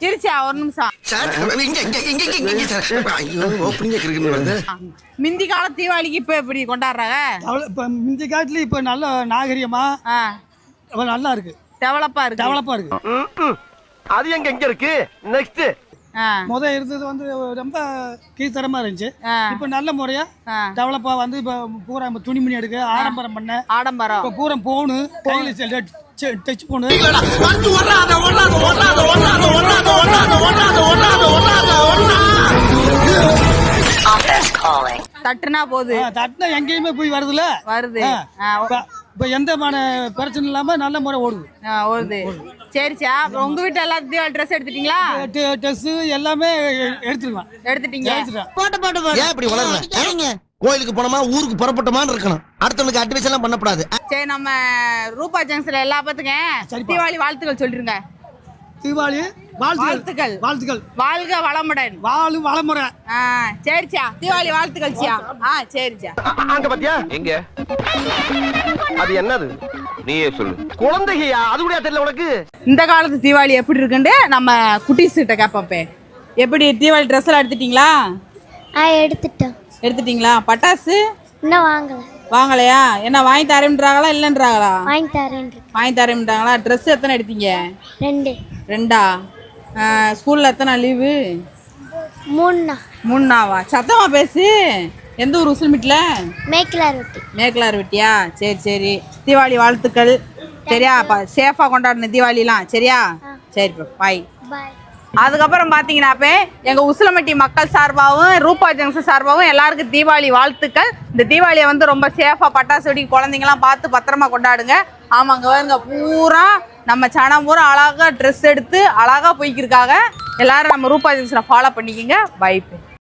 சிரிச்சா ஒரு நிமிஷம். மிந்தி கால தீபாவளிக்கு இப்ப எப்படி கொண்டாடுறாங்க? இப்ப மிந்தி காலத்துல இப்ப நல்ல நாகரிகமா நல்லா இருக்கு, டெவலப்பா இருக்கு. அது எங்க இருக்கு நெக்ஸ்ட் முத இருந்தது வந்து ரொம்ப கீழ்த்தரமா இருந்துச்சு. இப்ப நல்ல முறையா டெவலப்பா வந்து இப்ப பூரா துணிமணி எடுக்க ஆடம்பரம் பண்ண இப்ப பூரா போனு கையில டச் போனு தட்டுனா போகுது, தட்டுனா எங்கேயுமே போய் வருது. இப்ப எந்த பிரச்சனை இல்லாம நல்ல முறை ஓடுது. சரிச்சா, உங்க வீட்டு எல்லாரும் தீபாவளி ட்ரெஸ் எடுத்துட்டீங்களா? ட்ரெஸ் எல்லாமே எடுத்துட்டீங்க. ஏன் இப்படி வளர்ற? கோயிலுக்கு போனோமா ஊருக்கு புறப்பட்டோமான்னு இருக்கணும். அடுத்தவனுக்கு அட்வைஸ் எல்லாம் பண்ணக்கூடாது. சரி, நம்ம ரூபா ஜங்ஷன்ல எல்லா பத்துக்கும் தீபாவளி வாழ்த்துக்கள் சொல்லிருங்க. தீபாவளி வாழ்த்துக்கள். வாழ்க வளமுடன். வாழும் வளமுறை. சரிச்சா, தீபாவளி வாழ்த்துக்கள். சரிச்சா. அங்க பாத்தியா எங்க அது என்னது நீயே சொல்லு. குழந்தையா அது கூட தெரியல உனக்கு? இந்த காலத்து தீபாவளி எப்படி இருக்குன்னு நம்ம குட்டீஸ் கிட்ட கேப்பப்பே. எப்படி தீபாவளி ட்ரெஸ் எல்லாம் எடுத்துட்டீங்களா? எடுத்துட்டீங்களா? பட்டாசு இன்னும் வாங்கலையா? என்ன வாங்கி தரேன்றாங்களா இல்லன்றாங்களா? வாங்கி தரேன்றாங்களா? ட்ரெஸ் எத்தனை எடுத்தீங்க? 2. ஸ்கூல்ல எத்தனை லீவு? 3 சத்தமா பேசு. எந்த ஊர்? உசில்மிட்ல மேக்கலார் வெட்டியா? சரி. தீபாவளி வாழ்த்துக்கள். சரியா? சேஃபா கொண்டாடணும் தீபாவளிலாம். சரியா? சரி, பாய். அதுக்கப்புறம் பார்த்தீங்கன்னாப்பே எங்கள் உசிலம்பட்டி மக்கள் சார்பாகவும் ரூபா ஜங்ஷன் சார்பாகவும் எல்லாருக்கும் தீபாவளி வாழ்த்துக்கள். இந்த தீபாவளியை வந்து ரொம்ப சேஃபாக பட்டாசு வெடி குழந்தைங்களாம் பார்த்து பத்திரமா கொண்டாடுங்க. ஆமாங்க, வருங்க பூரா நம்ம சனம் பூரா அழகாக ட்ரெஸ் எடுத்து அழகாக போய்க்கிருக்காங்க. எல்லாரும் நம்ம ரூபா ஜங்ஷனை ஃபாலோ பண்ணிக்கோங்க. பை.